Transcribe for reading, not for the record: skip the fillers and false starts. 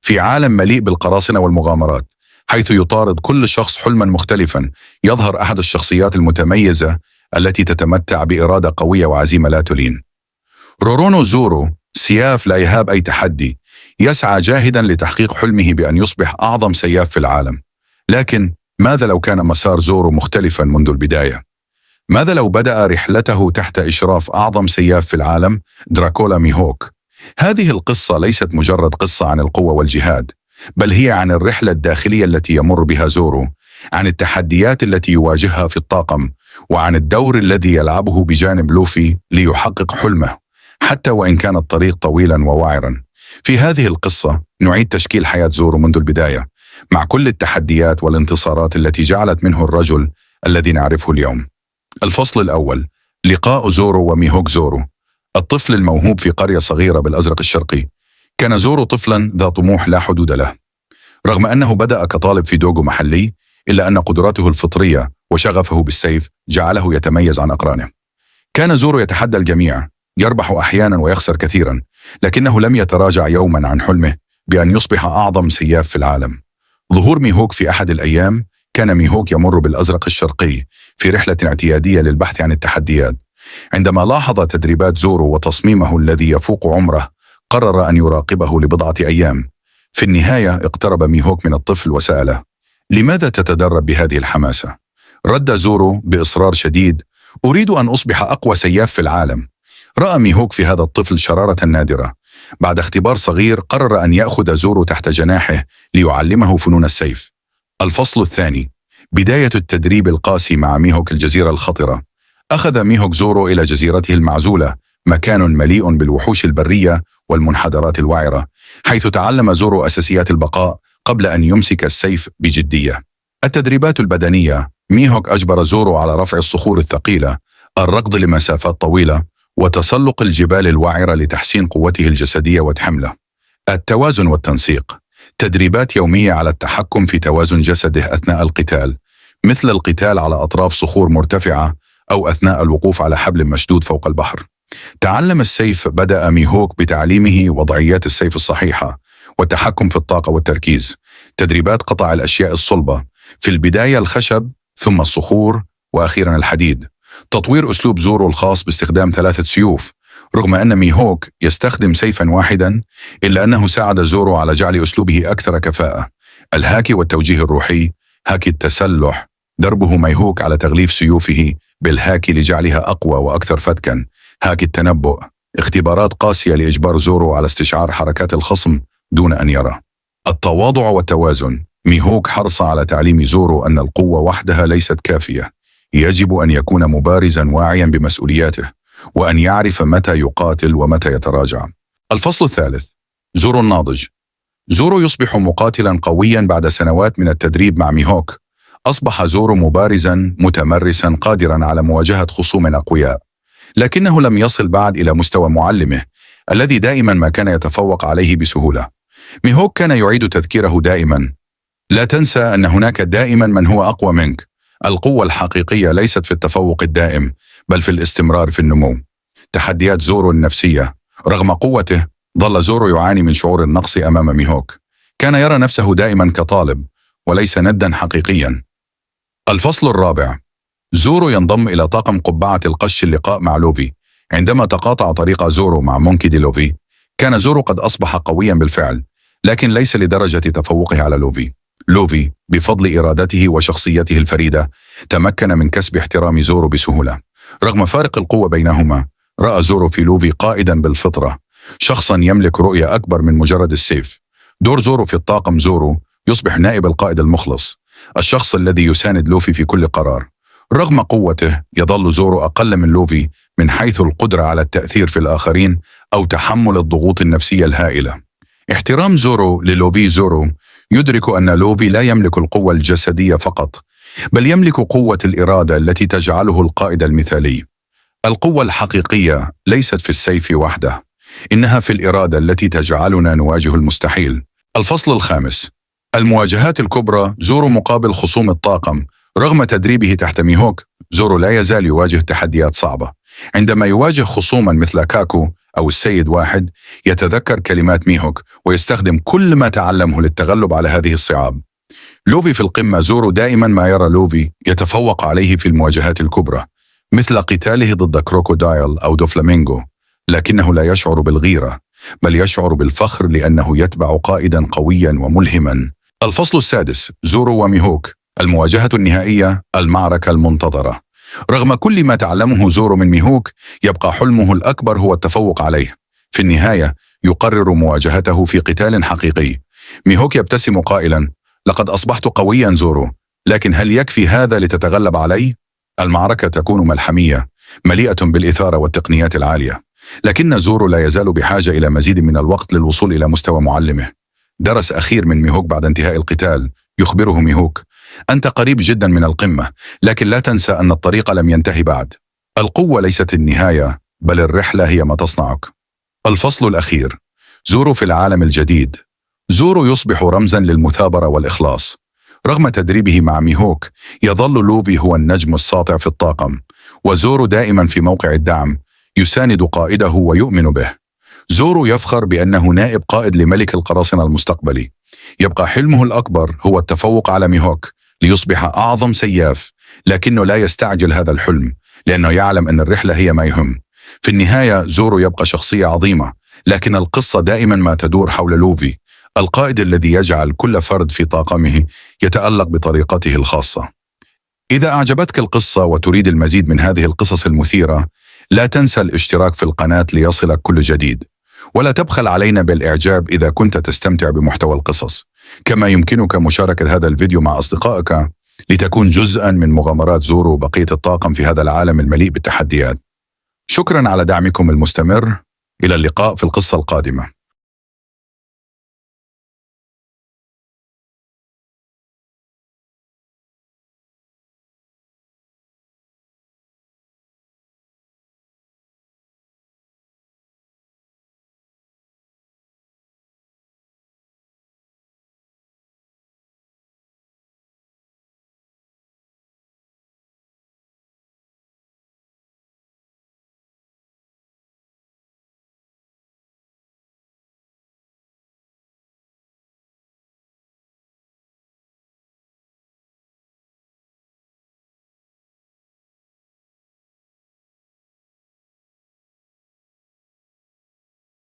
في عالم مليء بالقراصنة والمغامرات، حيث يطارد كل شخص حلما مختلفا، يظهر أحد الشخصيات المتميزة التي تتمتع بإرادة قوية وعزيمة لا تلين. رورونو زورو سياف لا يهاب أي تحدي، يسعى جاهدا لتحقيق حلمه بأن يصبح أعظم سياف في العالم. لكن ماذا لو كان مسار زورو مختلفا منذ البداية؟ ماذا لو بدأ رحلته تحت إشراف أعظم سياف في العالم، دراكولا ميهوك؟ هذه القصة ليست مجرد قصة عن القوة والجهاد، بل هي عن الرحلة الداخلية التي يمر بها زورو، عن التحديات التي يواجهها في الطاقم، وعن الدور الذي يلعبه بجانب لوفي ليحقق حلمه، حتى وإن كان الطريق طويلا ووعرا. في هذه القصة نعيد تشكيل حياة زورو منذ البداية، مع كل التحديات والانتصارات التي جعلت منه الرجل الذي نعرفه اليوم. الفصل الأول: لقاء زورو وميهوك زورو. الطفل الموهوب في قرية صغيرة بالأزرق الشرقي. كان زورو طفلا ذا طموح لا حدود له. رغم أنه بدأ كطالب في دوجو محلي، إلا أن قدراته الفطرية وشغفه بالسيف جعله يتميز عن أقرانه. كان زورو يتحدى الجميع، يربح أحيانا ويخسر كثيرا، لكنه لم يتراجع يوما عن حلمه بأن يصبح أعظم سياف في العالم. ظهور ميهوك في أحد الأيام. كان ميهوك يمر بالأزرق الشرقي في رحلة اعتيادية للبحث عن التحديات. عندما لاحظ تدريبات زورو وتصميمه الذي يفوق عمره، قرر أن يراقبه لبضعة أيام. في النهاية اقترب ميهوك من الطفل وسأله: لماذا تتدرب بهذه الحماسة؟ رد زورو بإصرار شديد: أريد أن أصبح أقوى سياف في العالم. رأى ميهوك في هذا الطفل شرارة نادرة. بعد اختبار صغير قرر أن يأخذ زورو تحت جناحه ليعلمه فنون السيف. الفصل الثاني: بداية التدريب القاسي مع ميهوك الجزيرة الخطرة. أخذ ميهوك زورو إلى جزيرته المعزولة، مكان مليء بالوحوش البرية والمنحدرات الوعرة، حيث تعلم زورو أساسيات البقاء قبل أن يمسك السيف بجدية. التدريبات البدنية: ميهوك أجبر زورو على رفع الصخور الثقيلة، الركض لمسافات طويلة، وتسلق الجبال الوعرة لتحسين قوته الجسدية وحمله. التوازن والتنسيق: تدريبات يومية على التحكم في توازن جسده أثناء القتال، مثل القتال على أطراف صخور مرتفعة أو أثناء الوقوف على حبل مشدود فوق البحر. تعلم السيف. بدأ ميهوك بتعليمه وضعيات السيف الصحيحة والتحكم في الطاقة والتركيز. تدريبات قطع الأشياء الصلبة، في البداية الخشب ثم الصخور وأخيرا الحديد. تطوير أسلوب زورو الخاص باستخدام 3 سيوف. رغم أن ميهوك يستخدم سيفا واحدا، إلا أنه ساعد زورو على جعل أسلوبه أكثر كفاءة. الهاكي والتوجيه الروحي: هاكي التسلح، دربه ميهوك على تغليف سيوفه بالهاكي لجعلها أقوى وأكثر فتكا. هاكي التنبؤ: اختبارات قاسية لإجبار زورو على استشعار حركات الخصم دون أن يرى. التواضع والتوازن: ميهوك حرص على تعليم زورو أن القوة وحدها ليست كافية، يجب أن يكون مبارزا واعيا بمسؤولياته، وأن يعرف متى يقاتل ومتى يتراجع. الفصل الثالث: زورو الناضج. زورو يصبح مقاتلا قويا بعد سنوات من التدريب مع ميهوك. أصبح زورو مبارزا متمرسا قادرا على مواجهة خصوم أقوياء، لكنه لم يصل بعد إلى مستوى معلمه الذي دائما ما كان يتفوق عليه بسهولة. ميهوك كان يعيد تذكيره دائما: لا تنسى أن هناك دائما من هو أقوى منك. القوة الحقيقية ليست في التفوق الدائم، بل في الاستمرار في النمو. تحديات زورو النفسية: رغم قوته، ظل زورو يعاني من شعور النقص أمام ميهوك. كان يرى نفسه دائما كطالب وليس ندا حقيقيا. الفصل الرابع: زورو ينضم إلى طاقم قبعة القش. اللقاء مع لوفي. عندما تقاطع طريق زورو مع مونكي دي لوفي، كان زورو قد أصبح قويا بالفعل، لكن ليس لدرجة تفوقه على لوفي. لوفي بفضل إرادته وشخصيته الفريدة تمكن من كسب احترام زورو بسهولة. رغم فارق القوة بينهما، رأى زورو في لوفي قائدا بالفطرة، شخصا يملك رؤية أكبر من مجرد السيف. دور زورو في الطاقم: زورو يصبح نائب القائد المخلص، الشخص الذي يساند لوفي في كل قرار. رغم قوته، يظل زورو أقل من لوفي من حيث القدرة على التأثير في الآخرين أو تحمل الضغوط النفسية الهائلة. احترام زورو للوفي: زورو يدرك أن لوفي لا يملك القوة الجسدية فقط، بل يملك قوة الإرادة التي تجعله القائد المثالي. القوة الحقيقية ليست في السيف وحده، إنها في الإرادة التي تجعلنا نواجه المستحيل. الفصل الخامس: المواجهات الكبرى. زورو مقابل خصوم الطاقم. رغم تدريبه تحت ميهوك، زورو لا يزال يواجه تحديات صعبة. عندما يواجه خصوما مثل كاكو أو السيد واحد يتذكر كلمات ميهوك ويستخدم كل ما تعلمه للتغلب على هذه الصعاب. لوفي في القمة، زورو دائما ما يرى لوفي يتفوق عليه في المواجهات الكبرى مثل قتاله ضد كروكودايل أو دوفلامينغو، لكنه لا يشعر بالغيرة بل يشعر بالفخر لأنه يتبع قائدا قويا وملهما. الفصل السادس، زورو وميهوك، المواجهة النهائية، المعركة المنتظرة. رغم كل ما تعلمه زورو من ميهوك، يبقى حلمه الأكبر هو التفوق عليه. في النهاية يقرر مواجهته في قتال حقيقي. ميهوك يبتسم قائلا: لقد أصبحت قويا زورو، لكن هل يكفي هذا لتتغلب علي؟ المعركة تكون ملحمية، مليئة بالإثارة والتقنيات العالية، لكن زورو لا يزال بحاجة إلى مزيد من الوقت للوصول إلى مستوى معلمه. درس أخير من ميهوك بعد انتهاء القتال يخبره ميهوك: أنت قريب جدا من القمة، لكن لا تنسى أن الطريق لم ينتهي بعد. القوة ليست النهاية، بل الرحلة هي ما تصنعك. الفصل الأخير، زورو في العالم الجديد. زورو يصبح رمزا للمثابرة والإخلاص. رغم تدريبه مع ميهوك، يظل لوفي هو النجم الساطع في الطاقم، وزورو دائما في موقع الدعم، يساند قائده ويؤمن به. زورو يفخر بأنه نائب قائد لملك القراصنة المستقبلي. يبقى حلمه الأكبر هو التفوق على ميهوك ليصبح أعظم سياف، لكنه لا يستعجل هذا الحلم لأنه يعلم أن الرحلة هي ما يهم. في النهاية زورو يبقى شخصية عظيمة، لكن القصة دائما ما تدور حول لوفي، القائد الذي يجعل كل فرد في طاقمه يتألق بطريقته الخاصة. إذا أعجبتك القصة وتريد المزيد من هذه القصص المثيرة، لا تنسى الاشتراك في القناة ليصلك كل جديد، ولا تبخل علينا بالإعجاب إذا كنت تستمتع بمحتوى القصص. كما يمكنك مشاركة هذا الفيديو مع أصدقائك لتكون جزءا من مغامرات زورو وبقية الطاقم في هذا العالم المليء بالتحديات. شكرا على دعمكم المستمر. إلى اللقاء في القصة القادمة.